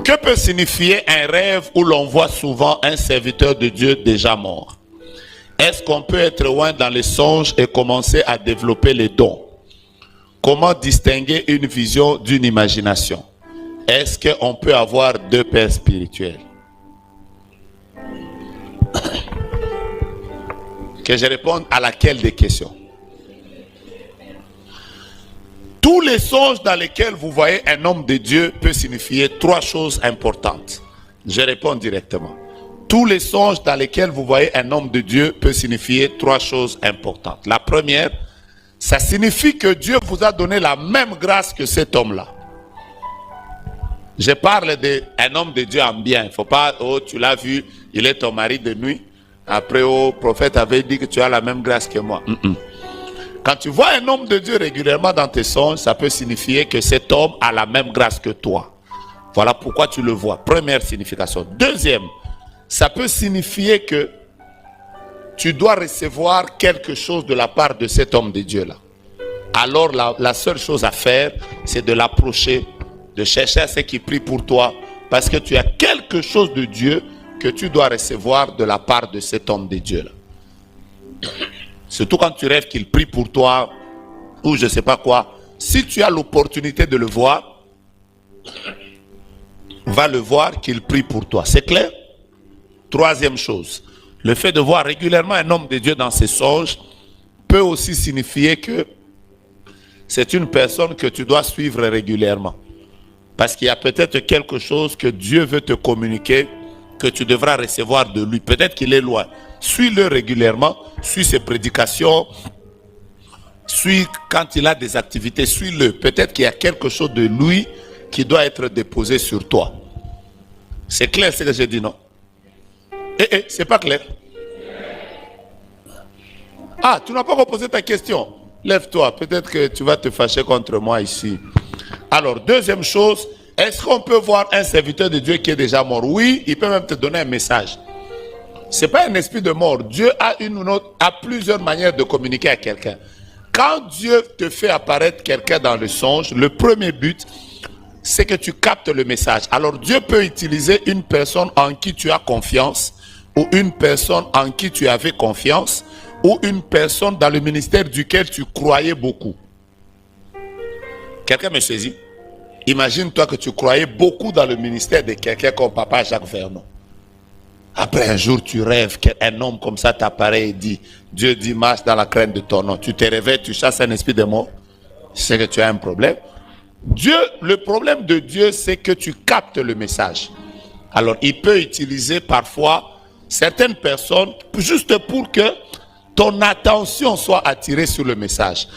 Que peut signifier un rêve où l'on voit souvent un serviteur de Dieu déjà mort? Est-ce qu'on peut être loin dans les songes et commencer à développer les dons? Comment distinguer une vision d'une imagination? Est-ce qu'on peut avoir deux pères spirituels? Que je réponde à laquelle des questions? Tous les songes dans lesquels vous voyez un homme de Dieu peut signifier trois choses importantes. Je réponds directement. Tous les songes dans lesquels vous voyez un homme de Dieu peut signifier trois choses importantes. La première, ça signifie que Dieu vous a donné la même grâce que cet homme-là. Je parle d'un homme de Dieu en bien. Il ne faut pas, oh, tu l'as vu, il est ton mari de nuit. Après, oh, le prophète avait dit que tu as la même grâce que moi. Quand tu vois un homme de Dieu régulièrement dans tes songes, ça peut signifier que cet homme a la même grâce que toi. Voilà pourquoi tu le vois. Première signification. Deuxième, ça peut signifier que tu dois recevoir quelque chose de la part de cet homme de Dieu-là. Alors la seule chose à faire, c'est de l'approcher, de chercher à ce qui prie pour toi, parce que tu as quelque chose de Dieu que tu dois recevoir de la part de cet homme de Dieu-là. Surtout quand tu rêves qu'il prie pour toi, ou je ne sais pas quoi. Si tu as l'opportunité de le voir, va le voir qu'il prie pour toi. C'est clair? Troisième chose, le fait de voir régulièrement un homme de Dieu dans ses songes peut aussi signifier que c'est une personne que tu dois suivre régulièrement. Parce qu'il y a peut-être quelque chose que Dieu veut te communiquer, que tu devras recevoir de lui. Peut-être qu'il est loin. Suis-le régulièrement, suis ses prédications, suis quand il a des activités, suis-le. Peut-être qu'il y a quelque chose de lui qui doit être déposé sur toi. C'est clair ce que j'ai dit, non? C'est pas clair? Ah, tu n'as pas reposé ta question. Lève-toi, peut-être que tu vas te fâcher contre moi ici. Alors, deuxième chose, est-ce qu'on peut voir un serviteur de Dieu qui est déjà mort? Oui, il peut même te donner un message. Ce n'est pas un esprit de mort. Dieu a plusieurs manières de communiquer à quelqu'un. Quand Dieu te fait apparaître quelqu'un dans le songe, le premier but, c'est que tu captes le message. Alors Dieu peut utiliser une personne en qui tu as confiance, ou une personne en qui tu avais confiance, ou une personne dans le ministère duquel tu croyais beaucoup. Quelqu'un me saisit? Imagine-toi que tu croyais beaucoup dans le ministère de quelqu'un comme Papa Jacques Vernon. Après un jour, tu rêves qu'un homme comme ça t'apparaît et dit, Dieu dit, marche dans la crainte de ton nom. Tu te réveilles, tu chasses un esprit de mort. C'est que tu as un problème. Le problème de Dieu, c'est que tu captes le message. Alors, il peut utiliser parfois certaines personnes juste pour que ton attention soit attirée sur le message.